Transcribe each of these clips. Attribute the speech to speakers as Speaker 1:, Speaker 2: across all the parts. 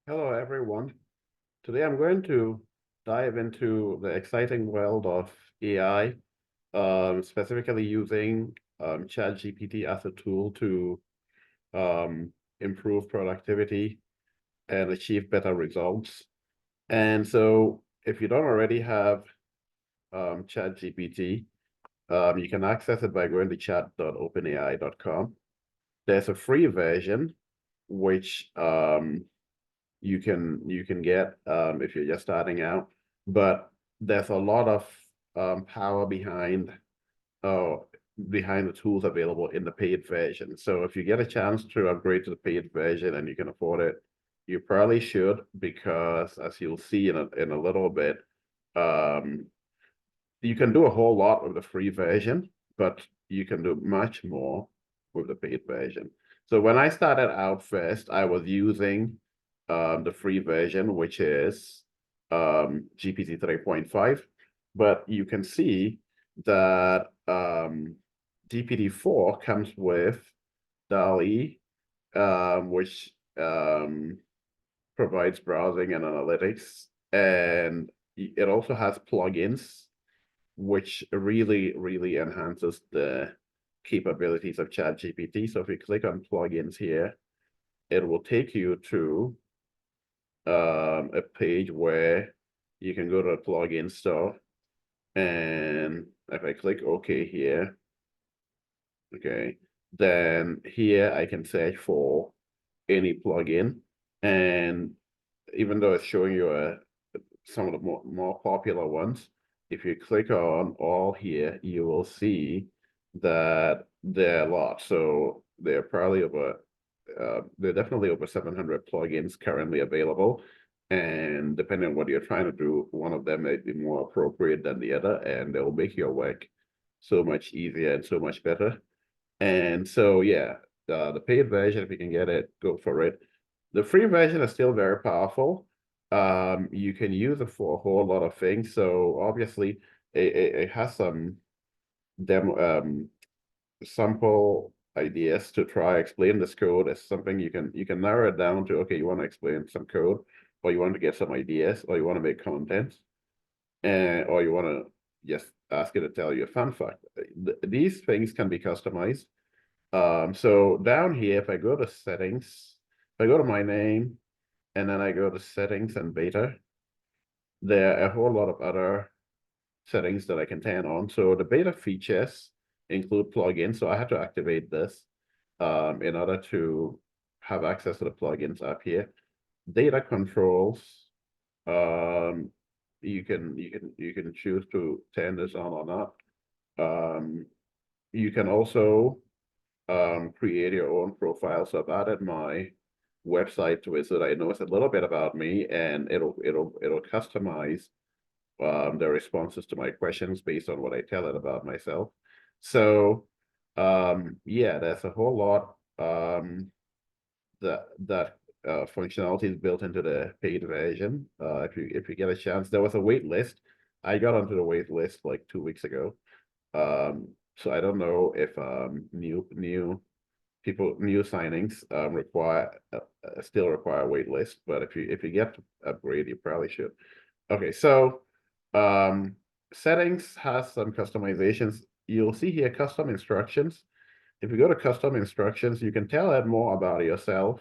Speaker 1: Hello, everyone. Today I'm going to dive into the exciting world of AI, specifically using ChatGPT as a tool to um, improve productivity and achieve better results. And so, if you don't already have ChatGPT, you can access it by going to chat.openai.com. There's a free version, which you can get if you're just starting out, but there's a lot of power uh, behind the tools available in the paid version. So if you get a chance to upgrade to the paid version and you can afford it, you probably should, because as you'll see in a little bit, um, you can do a whole lot with the free version, but you can do much more with the paid version. So when I started out first, I was using the free version, which is GPT 3.5. But you can see that GPT-4 comes with DALL-E, which provides browsing and analytics, and it also has plugins which really enhances the capabilities of ChatGPT. So if you click on plugins here, it will take you to a page where you can go to the plugin store. And if I click OK here, okay, then here I can search for any plugin. And even though it's showing you some of the more popular ones, if you click on all here, you will see that there are a lot. So there are probably there are definitely over 700 plugins currently available. And depending on what you're trying to do, one of them may be more appropriate than the other, and they'll make your work so much easier and so much better. And so, yeah, the paid version, if you can get it, go for it. The free version is still very powerful. You can use it for a whole lot of things. So obviously, it has some demo sample ideas to try explain this code as something you can narrow it down to. Okay, you want to explain some code, or you want to get some ideas, or you want to make content, and or you want to just ask it to tell you a fun fact. These things can be customized. So down here, if I go to settings, if I go to my name, and then I go to settings and beta, there are a whole lot of other settings that I can turn on. So the beta features include plugins. So I have to activate this in order to have access to the plugins up here. Data controls. Um, you can choose to turn this on or not. You can also create your own profile. So I've added my website to it so that I know it's a little bit about me, and it'll customize the responses to my questions based on what I tell it about myself. So yeah, there's a whole lot that functionality is built into the paid version. If you get a chance, there was a wait list. I got onto the wait list like 2 weeks ago. So I don't know if new signings still require a wait list, but if you get to upgrade, you probably should. Okay, so um, settings has some customizations. You'll see here custom instructions. If you go to custom instructions, you can tell it more about yourself,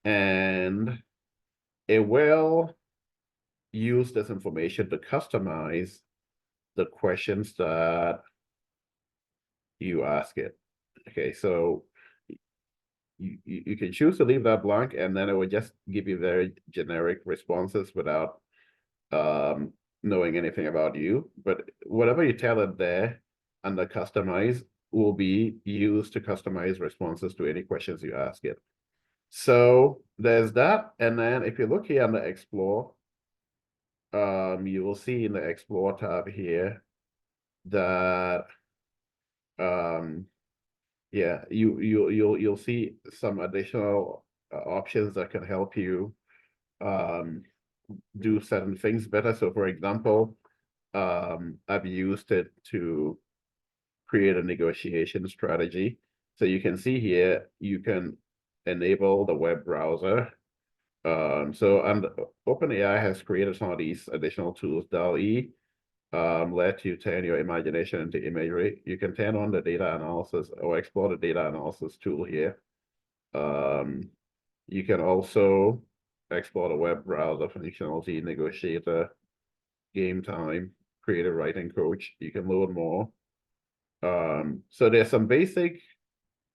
Speaker 1: and it will use this information to customize the questions that you ask it. Okay, so you can choose to leave that blank, and then it will just give you very generic responses without knowing anything about you. But whatever you tell it there under customize will be used to customize responses to any questions you ask it. So there's that. And then if you look here under explore, you will see in the explore tab here that yeah, you'll see some additional options that can help you do certain things better. So for example, I've used it to create a negotiation strategy. So you can see here, you can enable the web browser, And OpenAI has created some of these additional tools. DALL-E let you turn your imagination into imagery. You can turn on the data analysis or explore the data analysis tool here. You can also explore the web browser functionality, negotiator, game time, creative writing coach. You can load more. So there's some basic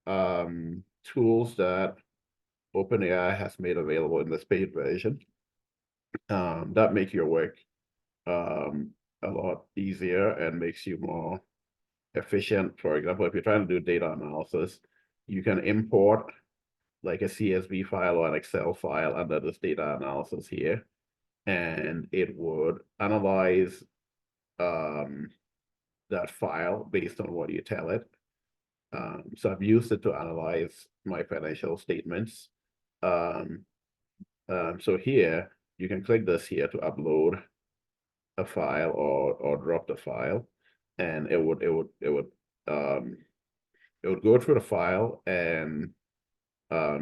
Speaker 1: tools that OpenAI has made available in the paid version that make your work a lot easier and makes you more efficient. For example, if you're trying to do data analysis, you can import like a CSV file or an Excel file under this data analysis here, and it would analyze that file based on what you tell it. So I've used it to analyze my financial statements. So here you can click this here to upload a file or drop the file, and it would go through the file and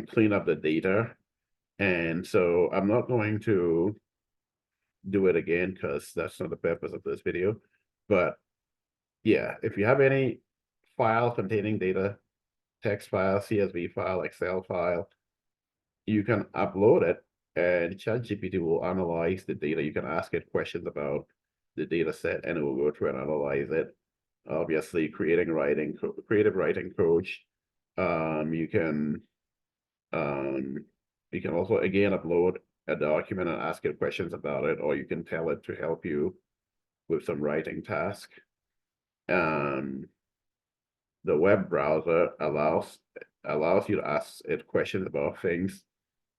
Speaker 1: clean up the data. And so I'm not going to do it again because that's not the purpose of this video. But yeah, if you have any file containing data, text file, CSV file, Excel file, you can upload it and ChatGPT will analyze the data. You can ask it questions about the data set and it will go through and analyze it. Obviously, creative writing coach. You can also again upload a document and ask it questions about it, or you can tell it to help you with some writing task. The web browser allows you to ask it questions about things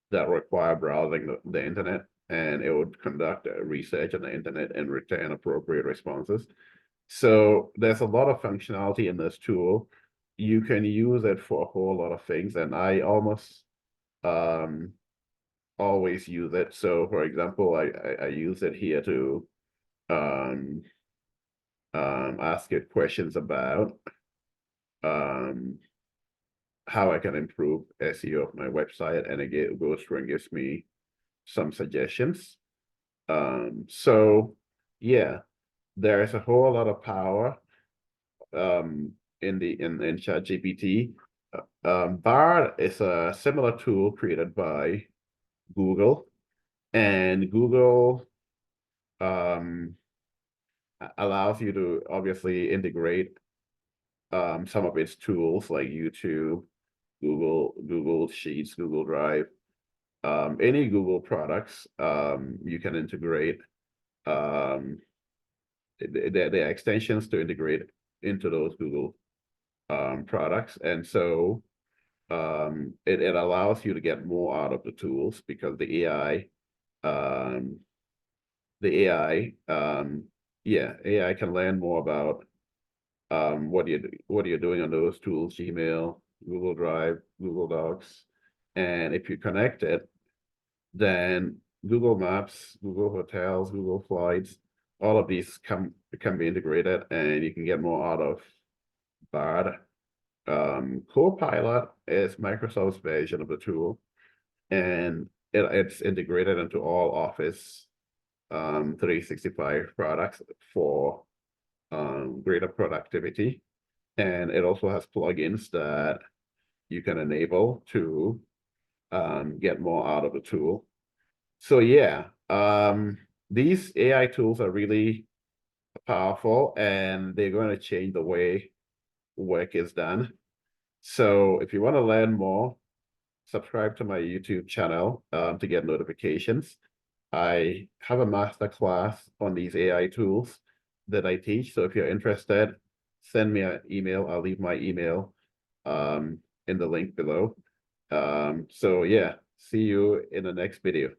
Speaker 1: that require browsing the internet, and it would conduct research on the internet and return appropriate responses. So there's a lot of functionality in this tool. You can use it for a whole lot of things, and I almost always use it. So for example, I use it here to ask it questions about how I can improve SEO of my website, and it goes through and gives me some suggestions. So yeah, there is a whole lot of power in ChatGPT. Bard is a similar tool created by Google, and Google allows you to obviously integrate some of its tools like YouTube, Google Sheets, Google Drive, any Google products. You can integrate the extensions to integrate into those Google products, and so it allows you to get more out of the tools because the AI can learn more about what you're doing on those tools, Gmail, Google Drive, Google Docs. And if you connect it, then Google Maps, Google Hotels, Google Flights, all of these can be integrated, and you can get more out of Bard. Copilot is Microsoft's version of the tool, and it's integrated into all Office 365 products for greater productivity. And it also has plugins that you can enable to get more out of the tool. So yeah, these AI tools are really powerful, and they're going to change the way work is done. So if you want to learn more, subscribe to my YouTube channel to get notifications. I have a master class on these AI tools that I teach. So if you're interested, send me an email. I'll leave my email in the link below. So yeah, see you in the next video.